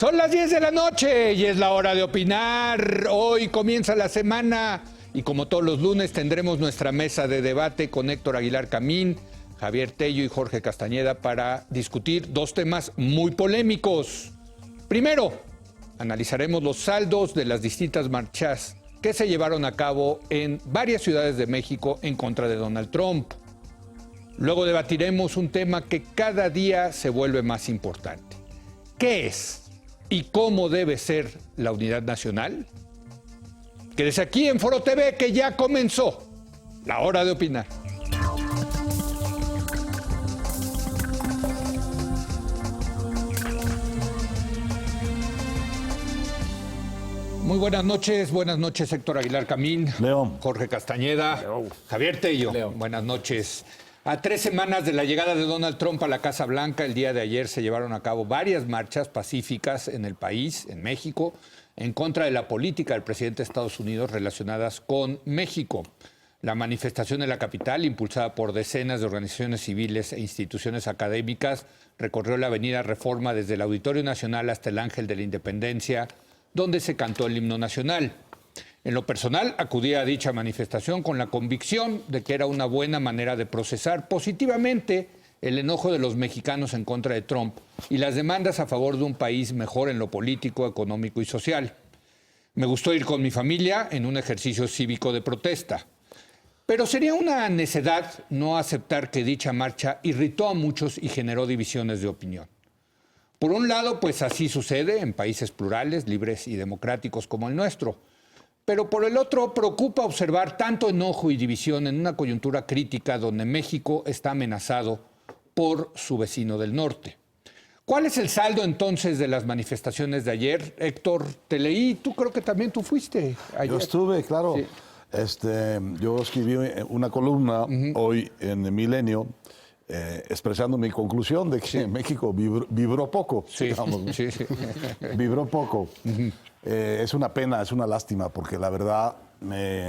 Son las 10 de la noche y es la hora de opinar. Hoy comienza la semana y como todos los lunes tendremos nuestra mesa de debate con Héctor Aguilar Camín, Javier Tello y Jorge Castañeda para discutir dos temas muy polémicos. Primero, analizaremos los saldos de las distintas marchas que se llevaron a cabo en varias ciudades de México en contra de Donald Trump. Luego debatiremos un tema que cada día se vuelve más importante. ¿Qué es y cómo debe ser la unidad nacional? Quédese aquí en Foro TV que ya comenzó la hora de opinar. Muy buenas noches Héctor Aguilar Camín, León. Jorge Castañeda, León. Javier Tello, León. Buenas noches. A 3 semanas de la llegada de Donald Trump a la Casa Blanca, el día de ayer se llevaron a cabo varias marchas pacíficas en el país, en México, en contra de la política del presidente de Estados Unidos relacionadas con México. La manifestación en la capital, impulsada por decenas de organizaciones civiles e instituciones académicas, recorrió la avenida Reforma desde el Auditorio Nacional hasta el Ángel de la Independencia, donde se cantó el himno nacional. En lo personal, acudí a dicha manifestación con la convicción de que era una buena manera de procesar positivamente el enojo de los mexicanos en contra de Trump y las demandas a favor de un país mejor en lo político, económico y social. Me gustó ir con mi familia en un ejercicio cívico de protesta. Pero sería una necedad no aceptar que dicha marcha irritó a muchos y generó divisiones de opinión. Por un lado, pues así sucede en países plurales, libres y democráticos como el nuestro. Pero por el otro, preocupa observar tanto enojo y división en una coyuntura crítica donde México está amenazado por su vecino del norte. ¿Cuál es el saldo entonces de las manifestaciones de ayer? Héctor, te leí, creo que también tú fuiste ayer. Yo estuve, claro. Sí. Yo escribí una columna hoy en Milenio expresando mi conclusión de que México vibró poco. Sí, digamos. sí. Vibró poco. Es una pena, es una lástima, porque la verdad,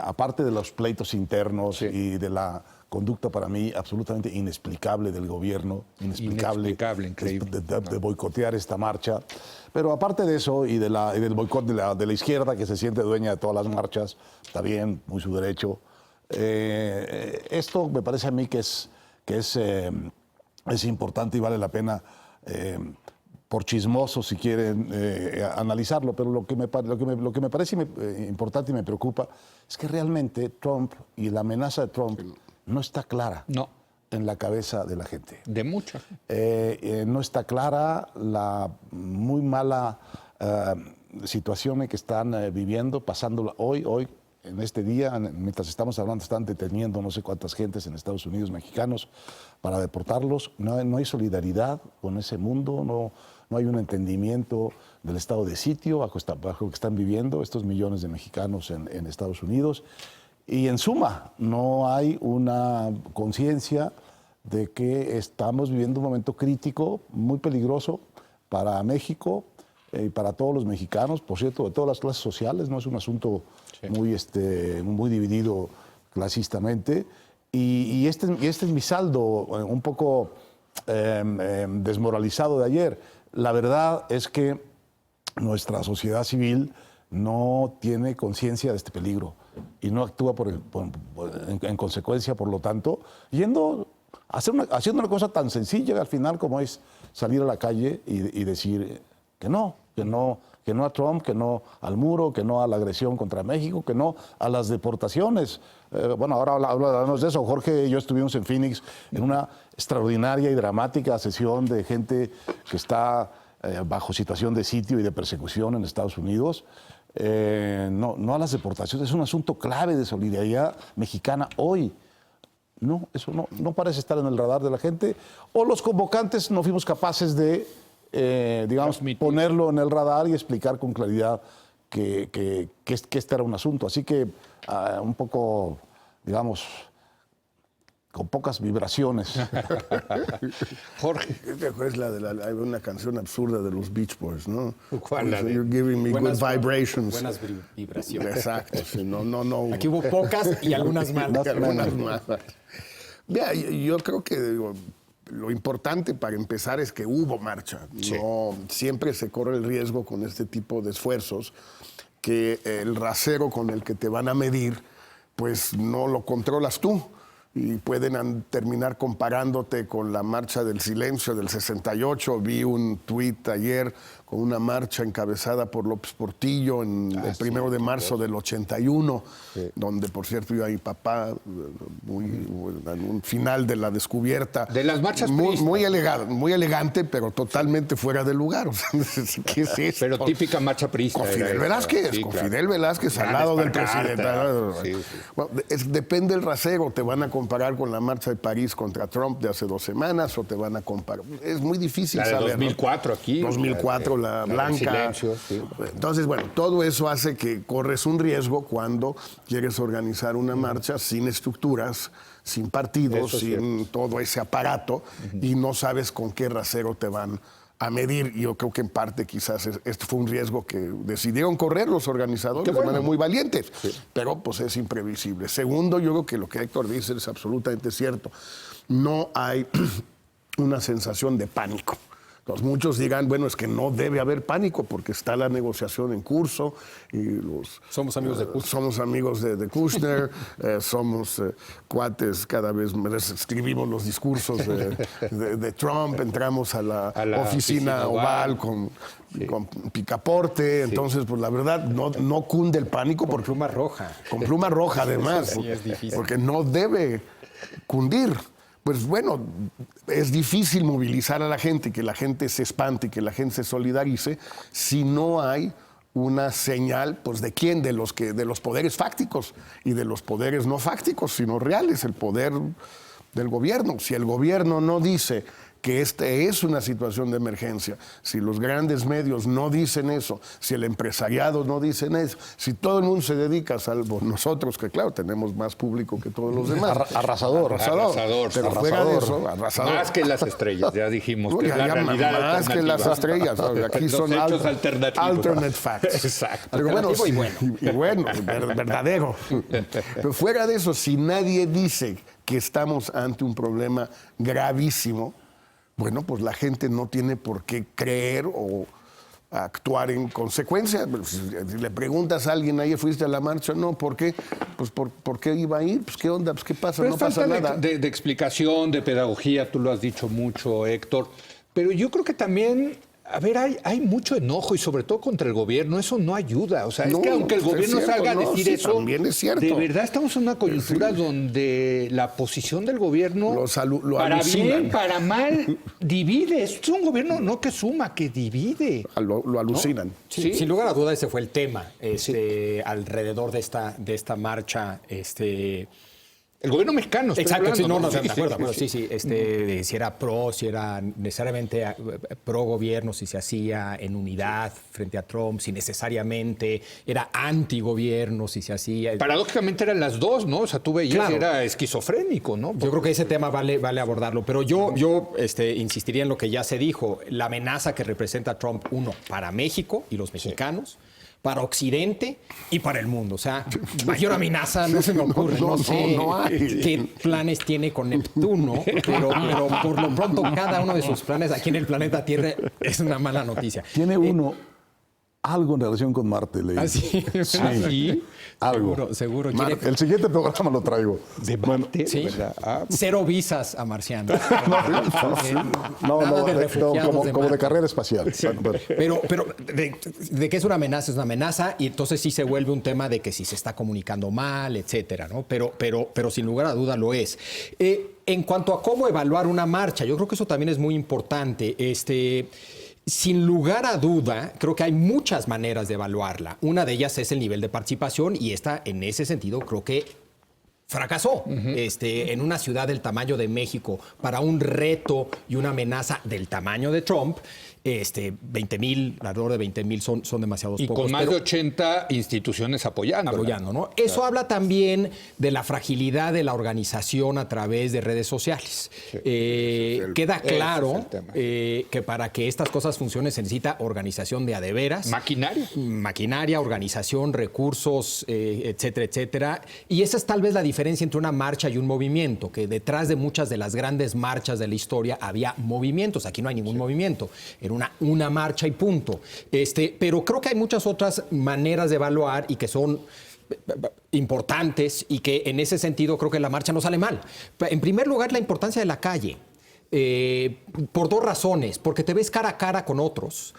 aparte de los pleitos internos y de la conducta para mí absolutamente inexplicable del gobierno, inexplicable increíble. De boicotear esta marcha, pero aparte de eso y del boicot de la izquierda que se siente dueña de todas las marchas, está bien, muy su derecho. Esto me parece a mí que es importante y vale la pena, por chismoso si quieren analizarlo, pero lo que me parece importante y me preocupa es que realmente Trump y la amenaza de Trump no está clara en la cabeza de la gente. De mucha. No está clara la muy mala situación en que están viviendo, pasándola hoy, en este día, mientras estamos hablando, están deteniendo no sé cuántas gentes en Estados Unidos, mexicanos, para deportarlos. No hay solidaridad con ese mundo, no hay un entendimiento del estado de sitio bajo lo que están viviendo estos millones de mexicanos en Estados Unidos. Y en suma, no hay una conciencia de que estamos viviendo un momento crítico, muy peligroso para México y para todos los mexicanos, por cierto, de todas las clases sociales. No es un asunto muy dividido clasistamente. Y este es mi saldo, un poco desmoralizado de ayer. La verdad es que nuestra sociedad civil no tiene conciencia de este peligro y no actúa en consecuencia, por lo tanto, haciendo una cosa tan sencilla al final como es salir a la calle y decir que no a Trump, que no al muro, que no a la agresión contra México, que no a las deportaciones. Ahora hablamos de eso. Jorge y yo estuvimos en Phoenix en una extraordinaria y dramática sesión de gente que está bajo situación de sitio y de persecución en Estados Unidos. No a las deportaciones. Es un asunto clave de solidaridad mexicana hoy. No, eso no parece estar en el radar de la gente. O los convocantes no fuimos capaces de ponerlo en el radar y explicar con claridad que este era un asunto. Así que un poco, con pocas vibraciones. Jorge. ¿Te acuerdas hay una canción absurda de los Beach Boys, no? ¿Cuál? You're giving me good vibrations. Buenas vibraciones. Exacto, sí, no. Aquí hubo pocas y algunas malas. Mira, yo creo que Lo importante para empezar es que hubo marcha. Sí. No, siempre se corre el riesgo con este tipo de esfuerzos que el rasero con el que te van a medir, pues no lo controlas tú. Y pueden terminar comparándote con la marcha del silencio del 68. Vi un tuit ayer con una marcha encabezada por López Portillo el 1 de marzo del 81, donde, por cierto, iba mi papá en un final de la descubierta. De las marchas muy elegante, pero totalmente fuera de lugar. O sea, ¿qué es esto? Pero típica marcha priista. Con Fidel Velázquez, Sí, con claro. Fidel Velázquez al lado del presidente. Sí. Bueno, depende del rasero, te van a comparar con la marcha de París contra Trump de hace 2 semanas o te van a comparar. Es muy difícil La de saber. 2004 ¿no? aquí. 2004, la del blanca. silencio, sí. Entonces, bueno, todo eso hace que corres un riesgo cuando quieres organizar una marcha sin estructuras, sin partidos, Eso es sin cierto. todo ese aparato y no sabes con qué rasero te van a medir. Y yo creo que en parte quizás este fue un riesgo que decidieron correr los organizadores de manera muy valiente, pero pues es imprevisible. Segundo, yo creo que lo que Héctor dice es absolutamente cierto. No hay una sensación de pánico. Entonces, muchos dirán, bueno, es que no debe haber pánico porque está la negociación en curso y Somos amigos de Kushner. somos amigos de Kushner, somos cuates, cada vez más escribimos los discursos de Trump, entramos a la oficina oval con picaporte, entonces, pues la verdad, no cunde el pánico. Con pluma roja. Con pluma roja, además, Sí, es difícil. porque no debe cundir. Pues bueno, es difícil movilizar a la gente, que la gente se espante, que la gente se solidarice, si no hay una señal, pues ¿de quién? De los poderes fácticos y de los poderes no fácticos, sino reales, el poder del gobierno. Si el gobierno no dice que esta es una situación de emergencia, si los grandes medios no dicen eso, si el empresariado no dicen eso, si todo el mundo se dedica, salvo nosotros, que claro, tenemos más público que todos los demás. Arrasador. Pero fuera de eso, arrasador. Más que las estrellas, ya dijimos. Que es la Ya realidad más que las alternativa. estrellas. Aquí Los son hechos alternativos. alternate facts. Exacto. Pero bueno, Alternativo y bueno. verdadero. Pero fuera de eso, si nadie dice que estamos ante un problema gravísimo, bueno, pues la gente no tiene por qué creer o actuar en consecuencia. Si le preguntas a alguien, ayer fuiste a la marcha, no, ¿por qué? Pues ¿por qué iba a ir? Pues ¿qué onda? Pues ¿qué pasa? Pero No es pasa falta nada. de explicación, de pedagogía, tú lo has dicho mucho, Héctor. Pero yo creo que también, a ver, hay mucho enojo y sobre todo contra el gobierno. Eso no ayuda. O sea, No, es que aunque el es gobierno cierto, salga a no, decir sí, eso, también es cierto. de verdad estamos en una coyuntura donde la posición del gobierno, Lo para alucinan. bien, para mal, divide. Es un gobierno no que suma, que divide. Lo alucinan. Sí, sin lugar a duda ese fue el tema alrededor de esta marcha. El gobierno mexicano. estoy Exacto, hablando, sí, no, Sí, de acuerdo, sí, sí, si era pro, si era necesariamente pro gobierno, si se hacía en unidad frente a Trump, si necesariamente era anti gobierno, si se hacía. Paradójicamente eran las dos, ¿no? O sea, tú veías Claro. que era esquizofrénico, ¿no? Yo creo que ese tema vale abordarlo, pero yo insistiría en lo que ya se dijo, la amenaza que representa Trump, uno, para México y los mexicanos, para Occidente y para el mundo. O sea, mayor amenaza no se me ocurre. No sé no hay. qué planes tiene con Neptuno, pero por lo pronto cada uno de sus planes aquí en el planeta Tierra es una mala noticia. Tiene uno algo en relación con Marte, leí. Así, Sí, algo. seguro. Quiere El siguiente programa lo traigo. De Bueno, Marte, sí. ¿verdad? Ah, cero visas a marcianos. no, Nada de refugiados como de Marte. carrera espacial. Bueno, Pero de que es una amenaza y entonces sí se vuelve un tema de que si se está comunicando mal, etcétera, ¿no? Pero sin lugar a duda lo es. En cuanto a cómo evaluar una marcha, yo creo que eso también es muy importante. Sin lugar a duda, creo que hay muchas maneras de evaluarla. Una de ellas es el nivel de participación y esta, en ese sentido, creo que fracasó. En una ciudad del tamaño de México, para un reto y una amenaza del tamaño de Trump, 20,000, alrededor de 20,000 son demasiados y pocos. con más pero de 80 instituciones apoyando. ¿no? Eso habla también de la fragilidad de la organización a través de redes sociales. Queda claro ese es el tema. que para que estas cosas funcionen se necesita organización de a de veras. Maquinaria. Maquinaria, organización, recursos, etcétera, etcétera. Y esa es tal vez la diferencia diferencia entre una marcha y un movimiento, que detrás de muchas de las grandes marchas de la historia había movimientos. Aquí no hay ningún movimiento, era una marcha y punto. Pero creo que hay muchas otras maneras de evaluar y que son importantes y que en ese sentido creo que la marcha no sale mal. En primer lugar, la importancia de la calle. Por dos razones, porque te ves cara a cara con otros.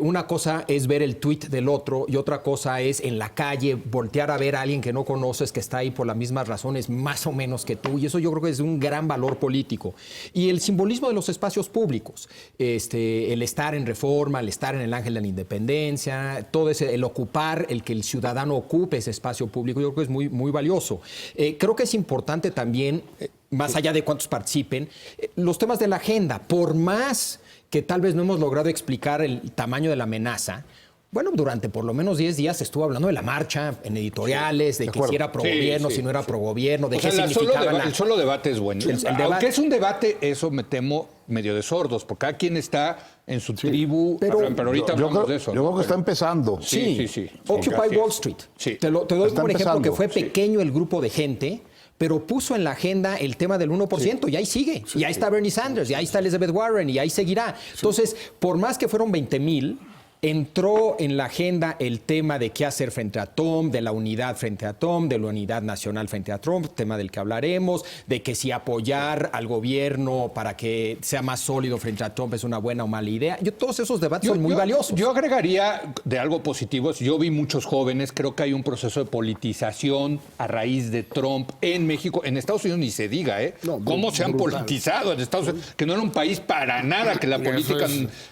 Una cosa es ver el tuit del otro y otra cosa es en la calle voltear a ver a alguien que no conoces, que está ahí por las mismas razones más o menos que tú, y eso yo creo que es un gran valor político. Y el simbolismo de los espacios públicos, el estar en Reforma, el estar en el Ángel de la Independencia, todo ese, el ocupar, el que el ciudadano ocupe ese espacio público, yo creo que es muy, muy valioso. Creo que es importante también, más allá de cuántos participen, los temas de la agenda. Por más que tal vez no hemos logrado explicar el tamaño de la amenaza, bueno, durante por lo menos 10 días se estuvo hablando de la marcha, en editoriales, de que si era pro-gobierno, si no era pro-gobierno, de qué significaba el solo debate es bueno. Aunque es un debate, eso me temo medio de sordos, porque cada quien está en su tribu, pero ahorita hablamos de eso. Yo creo que está empezando. Sí. Occupy Wall Street. Sí. Te doy por ejemplo que fue pequeño el grupo de gente, pero puso en la agenda el tema del 1%, y ahí sigue. Y ahí está Bernie Sanders, y ahí está Elizabeth Warren, y ahí seguirá. Entonces, por más que fueron 20,000, entró en la agenda el tema de qué hacer frente a Trump, de la unidad frente a Trump, de la unidad nacional frente a Trump, tema del que hablaremos, de que si apoyar al gobierno para que sea más sólido frente a Trump es una buena o mala idea. Todos esos debates son muy valiosos. Yo agregaría de algo positivo. Yo vi muchos jóvenes, creo que hay un proceso de politización a raíz de Trump en México. En Estados Unidos ni se diga, ¿eh? No, cómo se han politizado en Estados Unidos, que no era un país para nada, que la política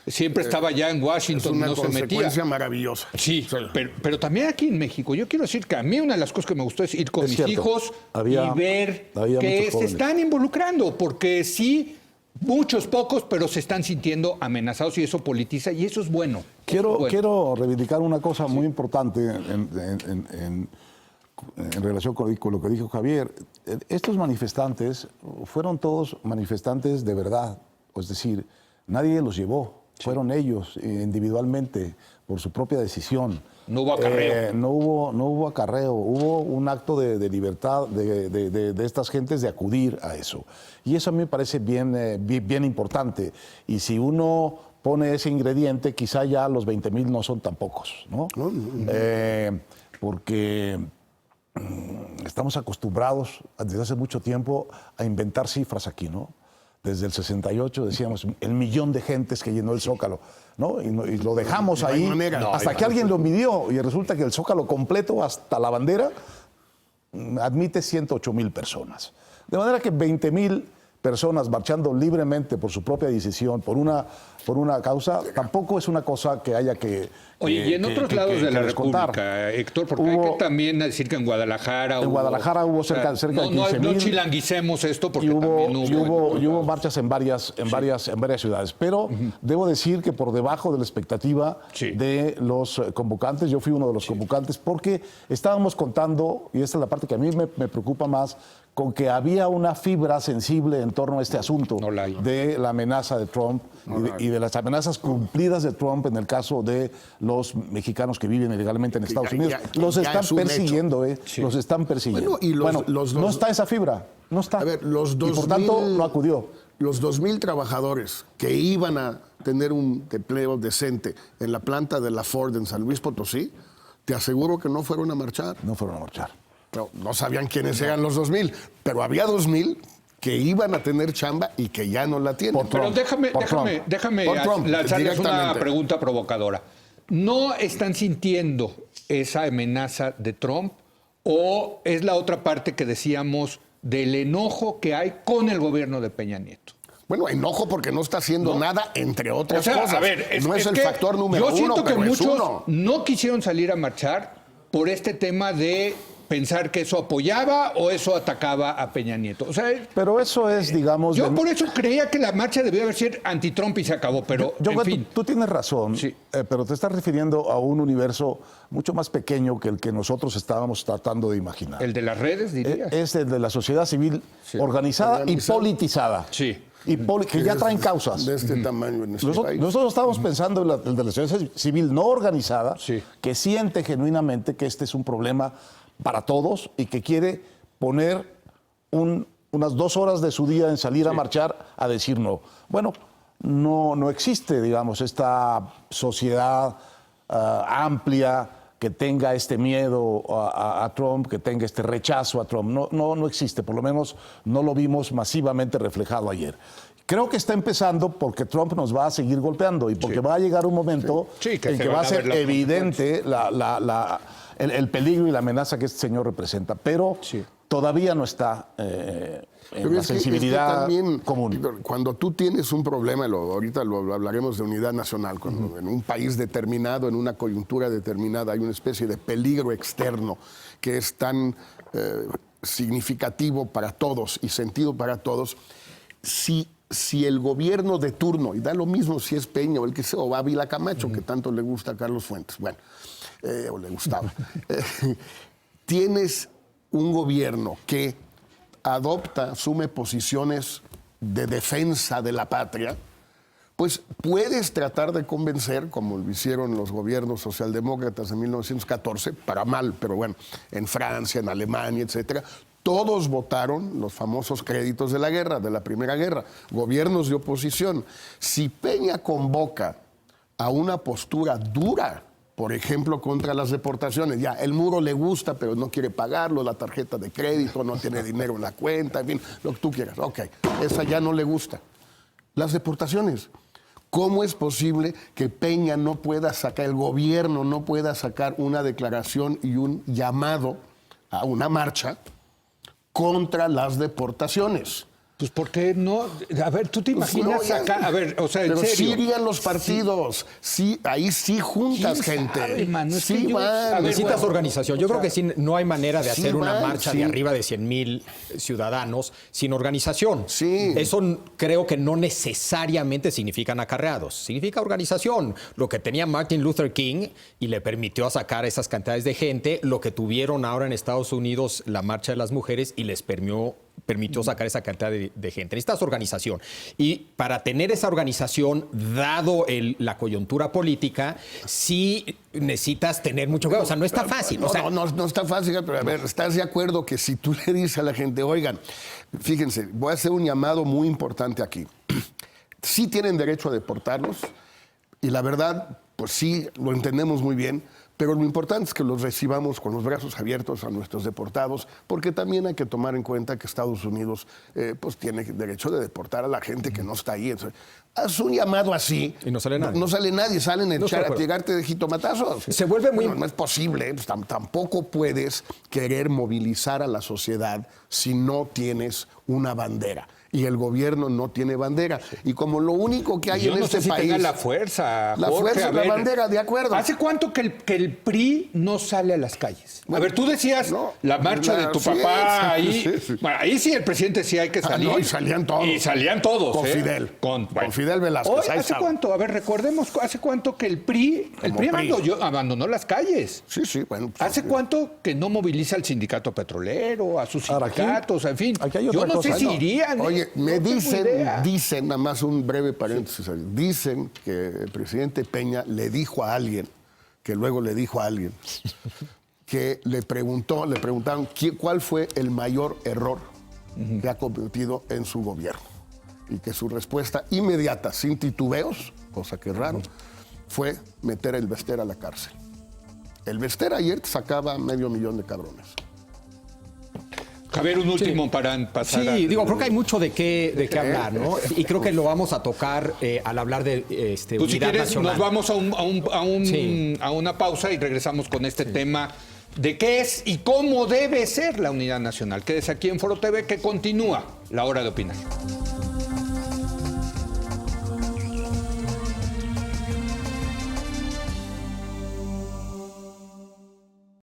siempre estaba ya en Washington, no se metía. Consecuencia maravillosa. Sí, pero también aquí en México, yo quiero decir que a mí una de las cosas que me gustó es ir con mis hijos y ver que se están involucrando, porque sí, muchos pocos, pero se están sintiendo amenazados y eso politiza y eso es bueno. Quiero reivindicar una cosa muy importante en relación con lo que dijo Javier. Estos manifestantes fueron todos manifestantes de verdad, es decir, nadie los llevó. Fueron ellos individualmente, por su propia decisión. No hubo acarreo. No hubo acarreo, hubo un acto de libertad de estas gentes de acudir a eso. Y eso a mí me parece bien importante. Y si uno pone ese ingrediente, quizá ya los 20,000 no son tan pocos, ¿no? Porque estamos acostumbrados desde hace mucho tiempo a inventar cifras aquí, ¿no? Desde el 68 decíamos el millón de gentes que llenó el Zócalo, ¿no? Y lo dejamos ahí hasta que alguien lo midió y resulta que el Zócalo completo hasta la bandera admite 108,000 personas. De manera que 20,000 personas marchando libremente por su propia decisión, por una causa, tampoco es una cosa que haya que... Oye, y en otros lados de la República, Héctor, porque hay que también decir que en Guadalajara... En Guadalajara hubo cerca de 15,000. No chilanguicemos esto porque hubo marchas en varias ciudades. Pero debo decir que por debajo de la expectativa de los convocantes, yo fui uno de los convocantes, porque estábamos contando, y esta es la parte que a mí me preocupa más, con que había una fibra sensible en torno a este asunto de la amenaza de Trump y de las amenazas cumplidas de Trump en el caso de los mexicanos que viven ilegalmente en Estados Unidos. Los están persiguiendo, los están persiguiendo. Bueno, no está esa fibra, no está. A ver, y por tanto no acudió. Los 2,000 trabajadores que iban a tener un empleo decente en la planta de la Ford en San Luis Potosí, te aseguro que no fueron a marchar. No fueron a marchar. No sabían quiénes eran los 2,000, pero había 2,000 que iban a tener chamba y que ya no la tienen. Pero déjame lanzarles una pregunta provocadora. ¿No están sintiendo esa amenaza de Trump o es la otra parte que decíamos del enojo que hay con el gobierno de Peña Nieto? Bueno, enojo porque no está haciendo nada, entre otras cosas. A ver, no es el factor número uno, yo siento que pero muchos no quisieron salir a marchar por este tema de pensar que eso apoyaba o eso atacaba a Peña Nieto. O sea, pero eso es, digamos... Yo por eso creía que la marcha debía haber sido anti-Trump y se acabó, pero en fin. Tú tienes razón, pero te estás refiriendo a un universo mucho más pequeño que el que nosotros estábamos tratando de imaginar. ¿El de las redes, dirías? Es el de la sociedad civil organizada y politizada. Sí. Y que ya traen causas. De este tamaño en este país. Nosotros estábamos pensando en el de la sociedad civil no organizada, que siente genuinamente que este es un problema para todos y que quiere poner unas 2 horas de su día en salir a marchar a decir no. Bueno, no existe, digamos, esta sociedad amplia que tenga este miedo a Trump, que tenga este rechazo a Trump. No existe, por lo menos no lo vimos masivamente reflejado ayer. Creo que está empezando porque Trump nos va a seguir golpeando y porque va a llegar un momento en que va a ser evidente el peligro y la amenaza que este señor representa. Pero todavía no está en la sensibilidad común. Cuando tú tienes un problema, ahorita lo hablaremos de unidad nacional, cuando en un país determinado, en una coyuntura determinada, hay una especie de peligro externo que es tan significativo para todos y sentido para todos, si el gobierno de turno, y da lo mismo si es Peña o el que sea, o Ávila Camacho, que tanto le gusta a Carlos Fuentes, bueno, o le gustaba, tienes un gobierno que asume posiciones de defensa de la patria, pues puedes tratar de convencer, como lo hicieron los gobiernos socialdemócratas en 1914, para mal, pero bueno, en Francia, en Alemania, etcétera. Todos votaron los famosos créditos de la guerra, de la Primera Guerra, gobiernos de oposición. Si Peña convoca a una postura dura, por ejemplo, contra las deportaciones, ya, el muro le gusta, pero no quiere pagarlo, la tarjeta de crédito, no tiene dinero en la cuenta, en fin, lo que tú quieras. Ok, esa ya no le gusta. Las deportaciones. ¿Cómo es posible que Peña no pueda sacar, el gobierno no pueda sacar una declaración y un llamado a una marcha contra las deportaciones? Pues porque no, a ver, tú te imaginas sacar, a ver, o sea, en pero serio. sí irían los partidos, sí, ahí sí juntas gente. Sabe, mano? Es sí que van. Necesitas organización. Yo creo que sí, no hay manera de hacer una marcha de sí. arriba de 100,000 ciudadanos sin organización. Sí. Eso creo que no necesariamente significan acarreados. Significa organización. Lo que tenía Martin Luther King y le permitió sacar esas cantidades de gente, lo que tuvieron ahora en Estados Unidos la marcha de las mujeres y les permitió sacar esa cantidad de gente. Necesitas organización. Y para tener esa organización, dado la coyuntura política, sí necesitas tener mucho cuidado. O sea, no está fácil. O sea, No está fácil, pero a ver, ¿estás de acuerdo que si tú le dices a la gente, oigan, fíjense, voy a hacer un llamado muy importante aquí. Sí tienen derecho a deportarlos y la verdad, pues sí, lo entendemos muy bien, pero lo importante es que los recibamos con los brazos abiertos a nuestros deportados, porque también hay que tomar en cuenta que Estados Unidos pues tiene derecho de deportar a la gente que no está ahí. Entonces, haz un llamado así. Y no sale nadie. No sale nadie, salen a echar a tirarte de jitomatazos. Se vuelve muy... No es posible, pues, tampoco puedes querer movilizar a la sociedad si no tienes una bandera. Y el gobierno no tiene bandera. Y como lo único que hay Yo en no este sé si país... tenga la fuerza, La Jorge, fuerza, a la ver, bandera, de acuerdo. ¿Hace cuánto que el PRI no sale a las calles? Bueno, a ver, tú decías no, la marcha de tu sí, papá sí, ahí. sí. Bueno, ahí sí el presidente sí hay que salir. No, y salían todos. Y salían todos. Con Fidel. Con Fidel Velázquez. Hoy, ahí ¿hace estaba. cuánto? A ver, recordemos, ¿hace cuánto que el PRI abandonó las calles? Sí, bueno. Pues, ¿Hace cuánto que no moviliza al sindicato petrolero, a sus Ahora, aquí- sindicatos, en fin? aquí hay Yo otra no sé cosa, si ¿no? irían. Oye, me no tengo idea. dicen, nada más un breve paréntesis, dicen que el presidente Peña le dijo a alguien, que luego le dijo a alguien, que le preguntaron cuál fue el mayor error que ha cometido en su gobierno. Y que su respuesta inmediata, sin titubeos, cosa que es raro, fue meter el Bester a la cárcel. El Bester ayer sacaba 500,000 de cabrones. Javier, un último para pasar. Sí, creo que hay mucho de qué hablar, ¿no? Y creo que lo vamos a tocar al hablar de Pues si unidad quieres, nacional. nos vamos Sí. a una pausa y regresamos con este tema de qué es y cómo debe ser la unidad nacional. Quédese aquí en Foro TV, que continúa la hora de opinar.